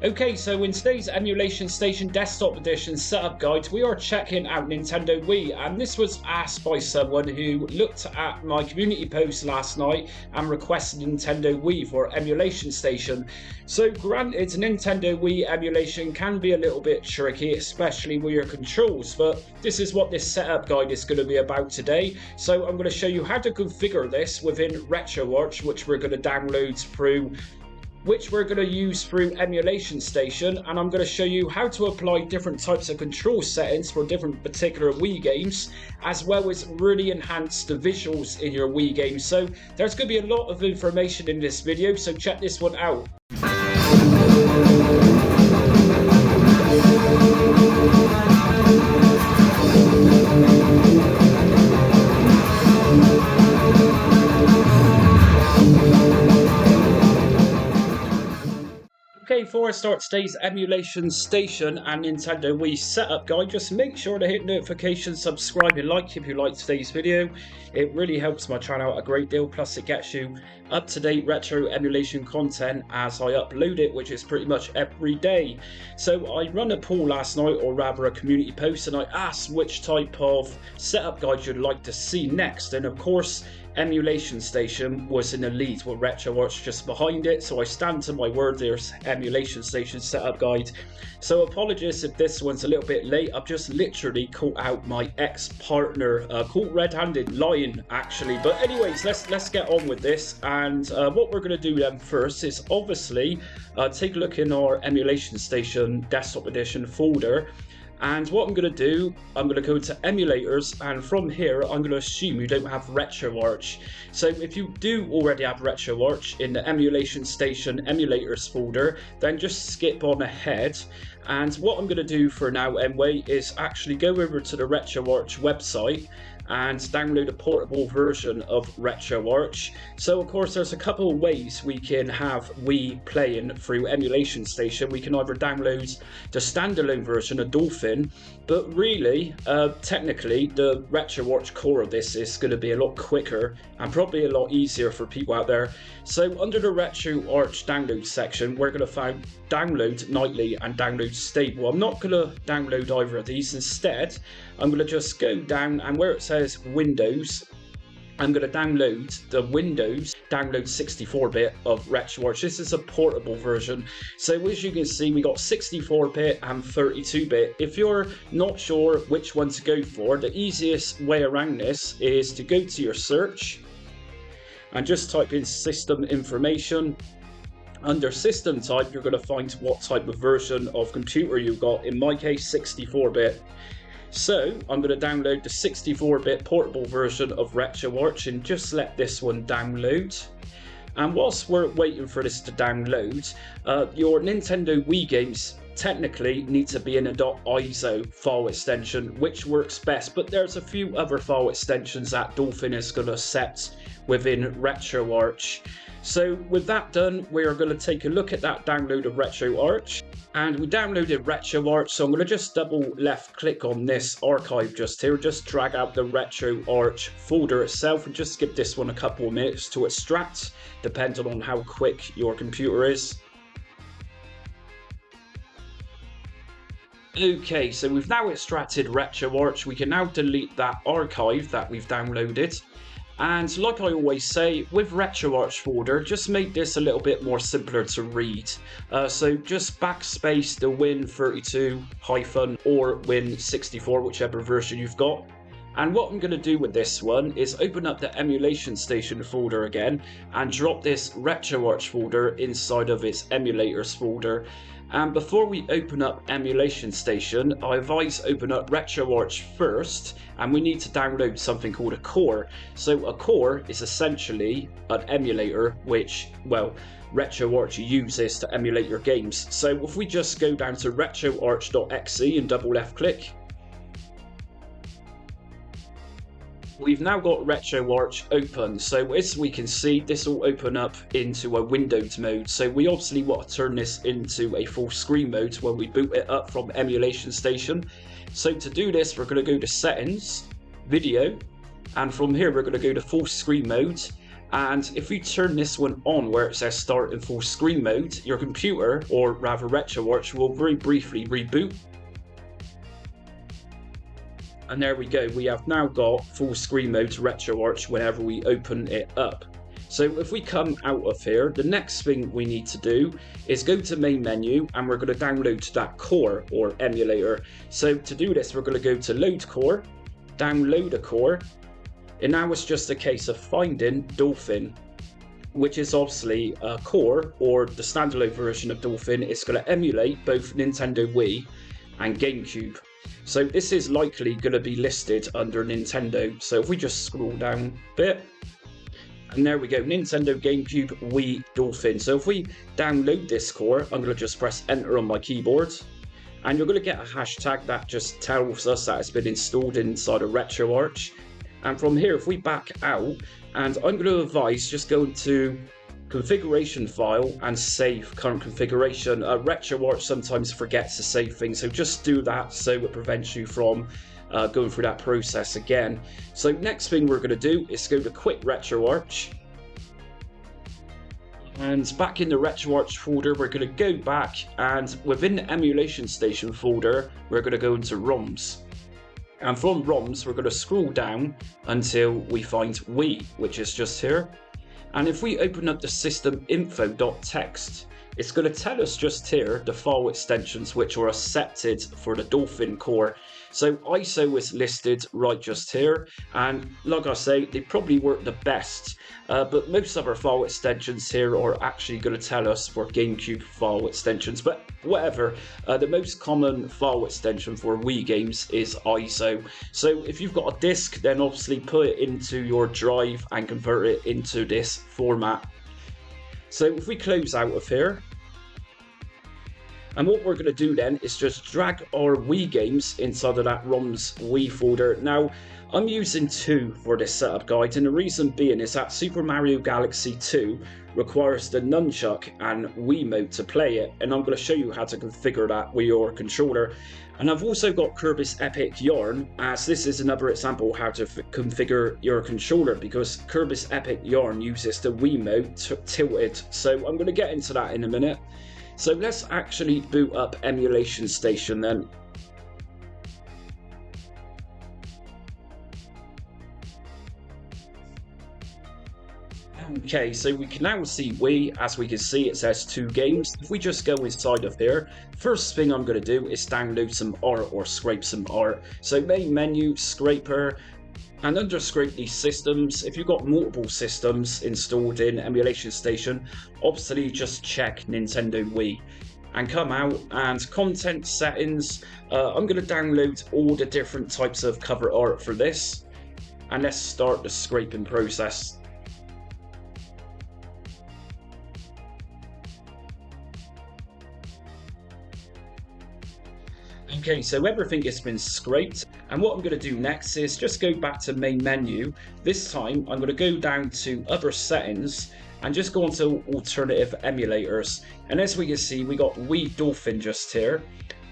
Okay, so in today's EmulationStation Desktop Edition setup guide, we are checking out Nintendo Wii, and this was asked by someone who looked at my community post last night and requested Nintendo Wii for EmulationStation. So granted, Nintendo Wii emulation can be a little bit tricky, especially with your controls, but this is what this setup guide is going to be about today. So I'm going to show you how to configure this within RetroArch, which we're going to download through use through EmulationStation, and I'm going to show you how to apply different types of control settings for different particular Wii games, as well as really enhance the visuals in your Wii games. So there's going to be a lot of information in this video, so check this one out. Okay, before I start today's EmulationStation and Nintendo Wii setup guide, just make sure to hit notifications, subscribe and like if you like today's video. It really helps my channel out a great deal, plus it gets you up-to-date retro emulation content as I upload it, which is pretty much every day. So I run a poll last night, or rather a community post, and I asked which type of setup guide you'd like to see next, and of course EmulationStation was in the lead with RetroArch just behind it, so I stand to my word. There's EmulationStation setup guide. So apologies if this one's a little bit late. I've just literally caught out my ex-partner, caught red-handed, lying actually. But anyways, let's get on with this. And what we're going to do then first is obviously take a look in our EmulationStation Desktop Edition folder. And what I'm going to do, I'm going to go to emulators, and from here I'm going to assume you don't have RetroArch. So if you do already have RetroArch in the EmulationStation emulators folder, then just skip on ahead. And what I'm going to do for now anyway is actually go over to the RetroArch website and download a portable version of RetroArch. So of course there's a couple of ways we can have Wii playing through EmulationStation. We can either download the standalone version of Dolphin, but really technically the RetroArch core of this is going to be a lot quicker and probably a lot easier for people out there. So under the RetroArch download section, we're going to find download nightly and download stable. I'm not going to download either of these. Instead, I'm going to just go down, and where it says Windows, I'm going to download the Windows download 64-bit of RetroArch. This is a portable version. So as you can see, we got 64-bit and 32-bit. If you're not sure which one to go for, the easiest way around this is to go to your search and just type in system information. Under system type, you're going to find what type of version of computer you've got. In my case, 64-bit. So I'm going to download the 64-bit portable version of RetroArch and just let this one download. And whilst we're waiting for this to download, your Nintendo Wii games technically need to be in a .iso file extension, which works best, but there's a few other file extensions that Dolphin is going to set within RetroArch. So with that done, we are going to take a look at that download of RetroArch. And we downloaded RetroArch, so I'm going to just double left click on this archive just here, just drag out the RetroArch folder itself and just give this one a couple of minutes to extract, depending on how quick your computer is. Okay, so we've now extracted RetroArch. We can now delete that archive that we've downloaded. And like I always say, with RetroArch folder, just make this a little bit more simpler to read. So just backspace the Win32- or Win64, whichever version you've got. And what I'm going to do with this one is open up the EmulationStation folder again and drop this RetroArch folder inside of its emulators folder. And before we open up EmulationStation, I advise open up RetroArch first, and we need to download something called a core. So a core is essentially an emulator which, well, RetroArch uses to emulate your games. So if we just go down to retroarch.exe and double left click, we've now got RetroArch open. So as we can see, this will open up into a Windows mode. So we obviously want to turn this into a full screen mode when we boot it up from EmulationStation. So to do this, we're going to go to Settings, Video, and from here we're going to go to Full Screen Mode. And if we turn this one on where it says start in full screen mode, your computer, or rather RetroArch, will very briefly reboot. And there we go, we have now got full screen mode to RetroArch whenever we open it up. So if we come out of here, the next thing we need to do is go to main menu, and we're going to download that core or emulator. So to do this, we're going to go to load core, download a core, and now it's just a case of finding Dolphin, which is obviously a core or the standalone version of Dolphin. It's going to emulate both Nintendo Wii and GameCube. So this is likely going to be listed under Nintendo. So if we just scroll down a bit, and there we go, Nintendo, GameCube, Wii, Dolphin. So if we download this core, I'm going to just press enter on my keyboard, and you're going to get a hashtag that just tells us that it's been installed inside of RetroArch. And from here, if we back out, and I'm going to advise just go to configuration file and save current configuration. RetroArch sometimes forgets to save things, so just do that so it prevents you from going through that process again. So next thing we're going to do is go to quit RetroArch, and back in the RetroArch folder we're going to go back, and within the EmulationStation folder we're going to go into ROMs, and from ROMs we're going to scroll down until we find Wii, which is just here. And if we open up the system info.txt, it's going to tell us just here the file extensions which are accepted for the Dolphin core. So ISO is listed right just here, and like I say, they probably work the best, but most other file extensions here are actually going to tell us for GameCube file extensions, but whatever. The most common file extension for Wii games is ISO. So if you've got a disk, then obviously put it into your drive and convert it into this format. So if we close out of here, and what we're going to do then is just drag our Wii games inside of that ROMs Wii folder. Now, I'm using 2 for this setup guide, and the reason being is that Super Mario Galaxy 2 requires the nunchuck and Wiimote to play it, and I'm going to show you how to configure that with your controller. And I've also got Kirby's Epic Yarn, as this is another example how to configure your controller, because Kirby's Epic Yarn uses the Wiimote tilted. So I'm going to get into that in a minute. So let's actually boot up EmulationStation then. Okay, so we can now see Wii. As we can see, it says 2 games. If we just go inside of here, first thing I'm going to do is download some art or scrape some art. So main menu, scraper, and under scrape these systems, if you've got multiple systems installed in EmulationStation, obviously just check Nintendo Wii. And come out, and content settings, I'm going to download all the different types of cover art for this. And let's start the scraping process. Okay, so everything has been scraped, and what I'm going to do next is just go back to main menu. This time I'm going to go down to other settings and just go onto alternative emulators, and as we can see we got Wii Dolphin just here.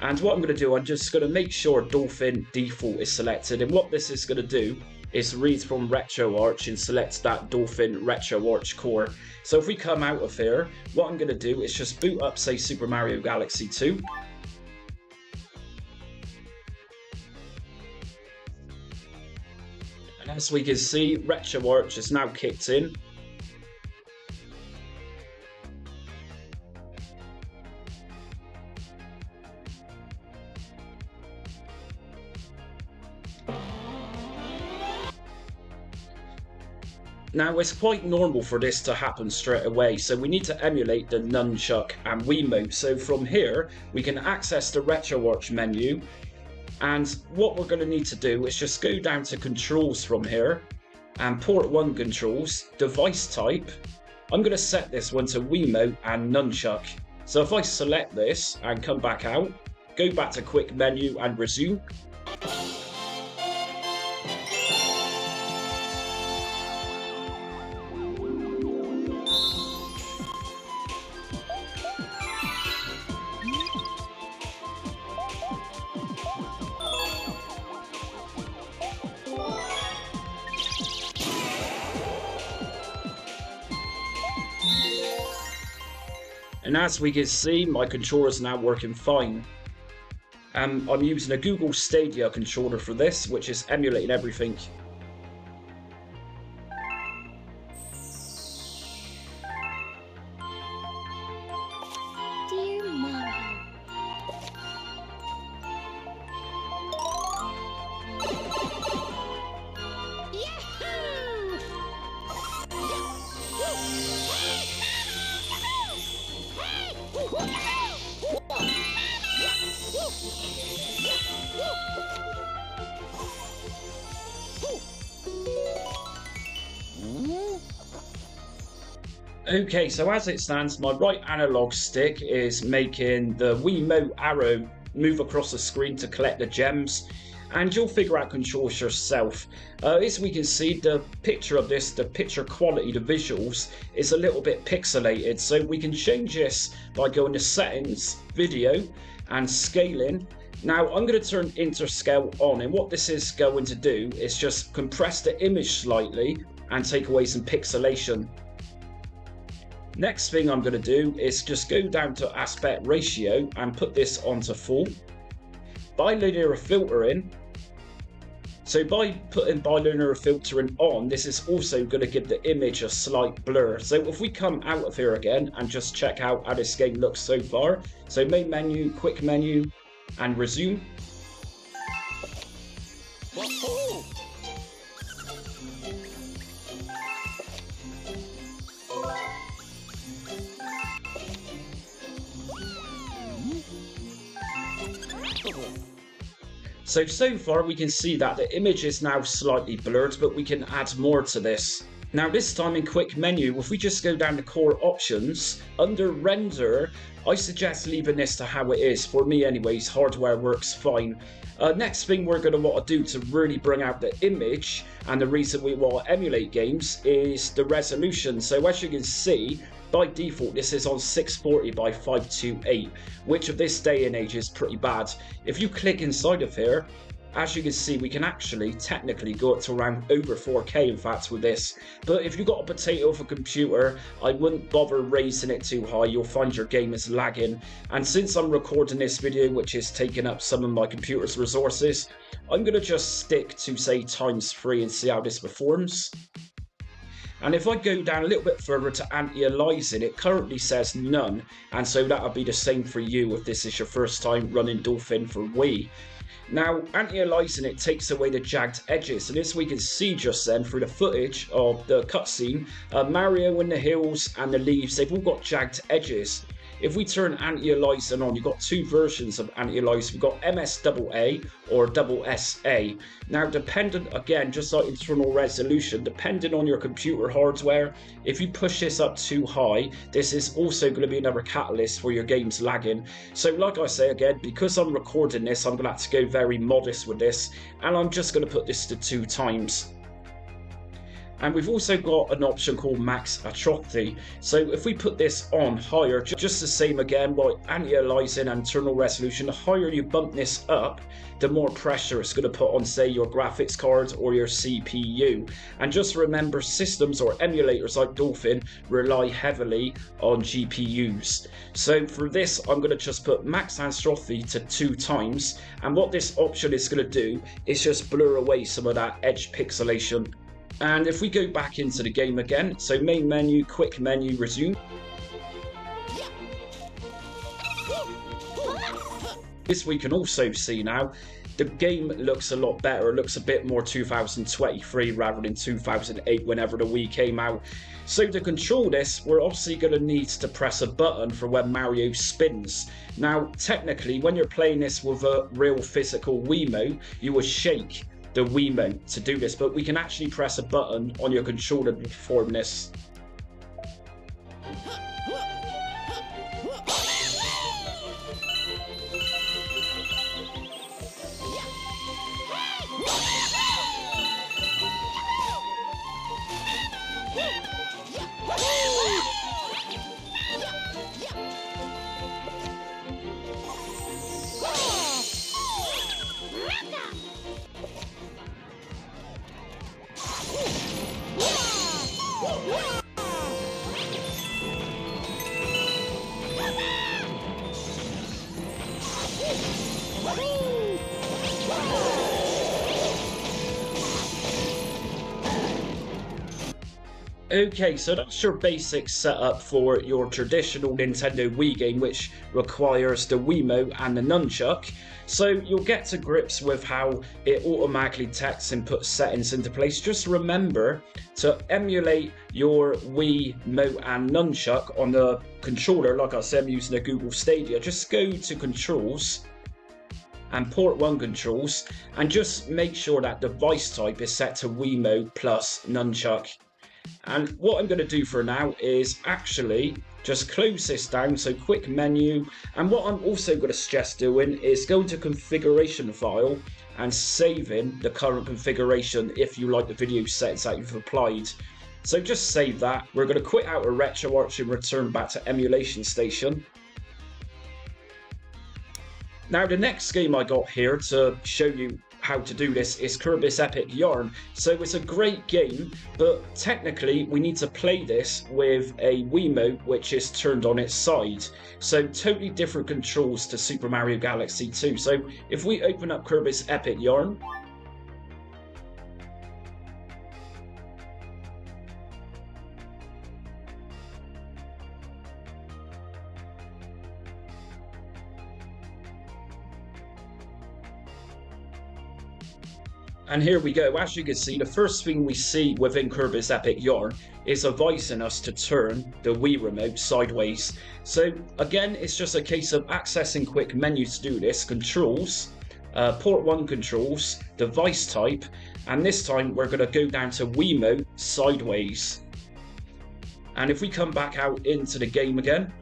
And what I'm going to do, I'm just going to make sure Dolphin default is selected, and what this is going to do is read from RetroArch and select that Dolphin RetroArch core. So if we come out of here, what I'm going to do is just boot up, say, Super Mario Galaxy 2. And as we can see, RetroArch is now kicked in. Now, it's quite normal for this to happen straight away, so we need to emulate the nunchuck and Wiimote. So from here, we can access the RetroArch menu, and what we're going to need to do is just go down to controls from here, and port 1 controls, device type. I'm going to set this one to Wiimote and nunchuck. So if I select this and come back out, go back to quick menu and resume. And as we can see, my controller is now working fine. I'm using a Google Stadia controller for this, which is emulating everything. Dear Mom. Okay, so as it stands, my right analog stick is making the Wiimote arrow move across the screen to collect the gems, and you'll figure out controls yourself. As we can see, the picture of this, the picture quality, the visuals, is a little bit pixelated, so we can change this by going to Settings, Video, and Scaling. Now I'm going to turn interscale on, and what this is going to do is just compress the image slightly and take away some pixelation. Next thing I'm going to do is just go down to aspect ratio and put this onto full. Bilinear filtering. So by putting bilinear filtering on, this is also going to give the image a slight blur. So if we come out of here again and just check out how this game looks so far. So main menu, quick menu, and resume. Whoa. So far we can see that the image is now slightly blurred, but we can add more to this. Now this time in quick menu, if we just go down to core options, under render, I suggest leaving this to how it is. For me anyways, hardware works fine. Next thing we're going to want to do to really bring out the image, and the reason we want to emulate games, is the resolution. So as you can see, by default this is on 640 by 528, which of this day and age is pretty bad. If you click inside of here, as you can see, we can actually technically go up to around over 4K in fact with this. But if you've got a potato of a computer, I wouldn't bother raising it too high. You'll find your game is lagging. And since I'm recording this video, which is taking up some of my computer's resources, I'm going to just stick to say ×3 and see how this performs. And if I go down a little bit further to anti-aliasing, it currently says none, and so that'll be the same for you if this is your first time running Dolphin for Wii. Now, anti-aliasing it takes away the jagged edges, and as we can see just then through the footage of the cutscene, Mario in the hills and the leaves, they've all got jagged edges. If we turn anti-aliasing on, you've got two versions of anti-aliasing. We've got MSAA or SA. Now, dependent, again, just like internal resolution, depending on your computer hardware, if you push this up too high, this is also going to be another catalyst for your game's lagging. So like I say again, because I'm recording this, I'm going to have to go very modest with this, and I'm just going to put this to 2 times. And we've also got an option called max atrophy. So if we put this on higher, just the same again, like anti-aliasing and internal resolution, the higher you bump this up, the more pressure it's going to put on, say, your graphics card or your CPU. And just remember, systems or emulators like Dolphin rely heavily on GPUs. So for this, I'm going to just put max atrophy to 2 times. And what this option is going to do is just blur away some of that edge pixelation. And if we go back into the game again, so main menu, quick menu, resume. This we can also see now, the game looks a lot better. It looks a bit more 2023 rather than 2008 whenever the Wii came out. So to control this, we're obviously going to need to press a button for when Mario spins. Now, technically, when you're playing this with a real physical Wiimote, you would shake the Wiimote to do this, but we can actually press a button on your controller to perform this. Okay, so that's your basic setup for your traditional Nintendo Wii game, which requires the Wiimote and the nunchuck. So you'll get to grips with how it automatically detects and puts settings into place. Just remember to emulate your Wiimote and nunchuck on the controller. Like I said, I'm using a Google Stadia. Just go to Controls and Port 1 Controls, and just make sure that device type is set to Wiimote plus nunchuck. And what I'm going to do for now is actually just close this down, so quick menu. And what I'm also going to suggest doing is go to configuration file and saving the current configuration if you like the video settings that you've applied. So just save that. We're going to quit out of RetroArch and return back to EmulationStation. Now the next game I got here to show you how to do this is Kirby's Epic Yarn. So it's a great game, but technically we need to play this with a Wiimote which is turned on its side. So totally different controls to Super Mario Galaxy 2. So if we open up Kirby's Epic Yarn, and here we go. As you can see, the first thing we see within Kirby's Epic Yarn is advising us to turn the Wii remote sideways. So again, it's just a case of accessing quick menu to do this. Controls, Port 1 Controls, device type, and this time we're going to go down to Wiimote sideways. And if we come back out into the game again,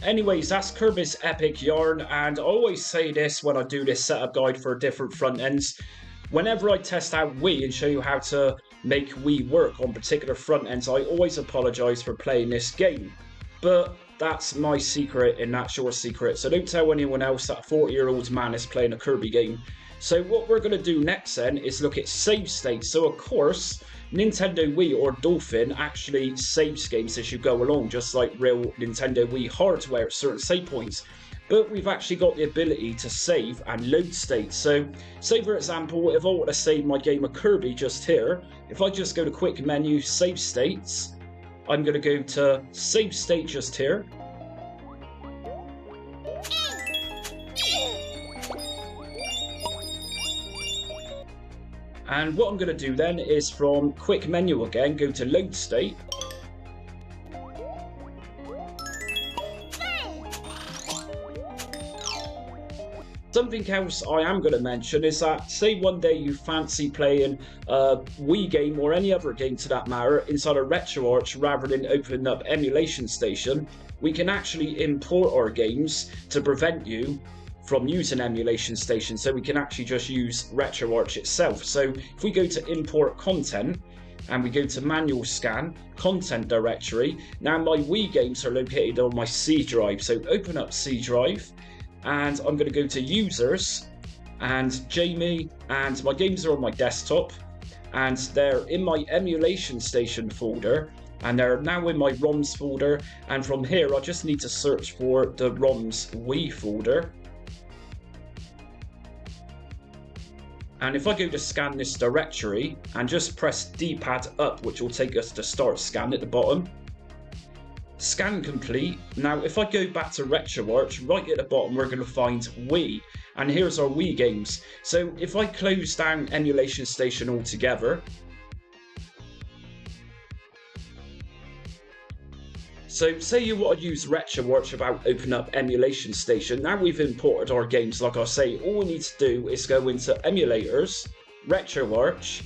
anyways, that's Kirby's Epic Yarn, and I always say this when I do this setup guide for different front ends. Whenever I test out Wii and show you how to make Wii work on particular front ends, I always apologise for playing this game. But that's my secret and that's your secret, so don't tell anyone else that a 40-year-old man is playing a Kirby game. So what we're going to do next then is look at save states. So of course, Nintendo Wii or Dolphin actually saves games as you go along, just like real Nintendo Wii hardware at certain save points. But we've actually got the ability to save and load states. So say for example, if I want to save my game of Kirby just here, if I just go to quick menu, save states, I'm going to go to save state just here. And what I'm going to do then is from quick menu again, go to load state. Something else I am going to mention is that, say one day you fancy playing a Wii game or any other game to that matter inside of RetroArch rather than opening up EmulationStation, we can actually import our games to prevent you from using EmulationStation, so we can actually just use RetroArch itself. So if we go to import content and we go to manual scan, content directory, now my Wii games are located on my C drive, so open up C drive and I'm going to go to users and Jamie, and my games are on my desktop, and they're in my EmulationStation folder, and they're now in my ROMs folder, and from here I just need to search for the ROMs Wii folder. And if I go to scan this directory and just press D-pad up, which will take us to start scan at the bottom. Scan complete. Now if I go back to RetroArch, right at the bottom we're going to find Wii, and here's our Wii games. So if I close down EmulationStation altogether, so say you want to use RetroArch about open up EmulationStation. Now we've imported our games, like I say, all we need to do is go into Emulators, RetroArch,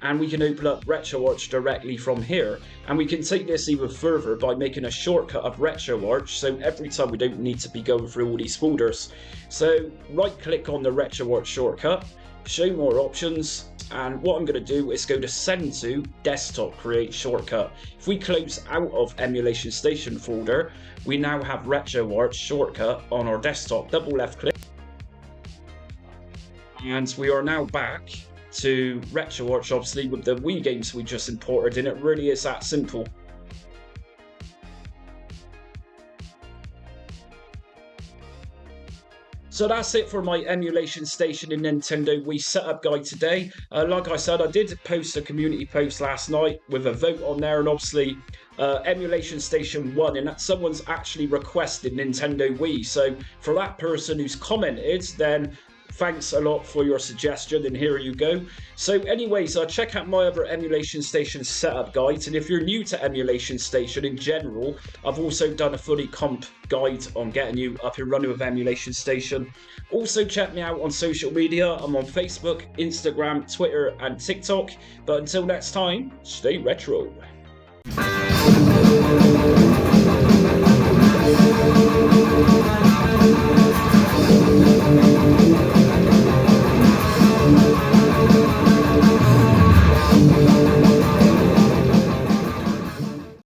and we can open up RetroArch directly from here. And we can take this even further by making a shortcut of RetroArch, so every time we don't need to be going through all these folders. So right click on the RetroArch shortcut, show more options, and what I'm going to do is go to send to desktop create shortcut. If we close out of EmulationStation folder, we now have RetroArch shortcut on our desktop. Double left click, and we are now back to RetroArch, obviously with the Wii games we just imported, and it really is that simple. So that's it for my EmulationStation and Nintendo Wii setup guide today. Like I said, I did post a community post last night with a vote on there, and obviously EmulationStation won, and that someone's actually requested Nintendo Wii. So for that person who's commented, then thanks a lot for your suggestion, and here you go. So anyways, check out my other EmulationStation setup guides, and if you're new to EmulationStation in general, I've also done a fully comp guide on getting you up and running with EmulationStation. Also check me out on social media. I'm on Facebook, Instagram, Twitter and TikTok. But until next time, stay retro.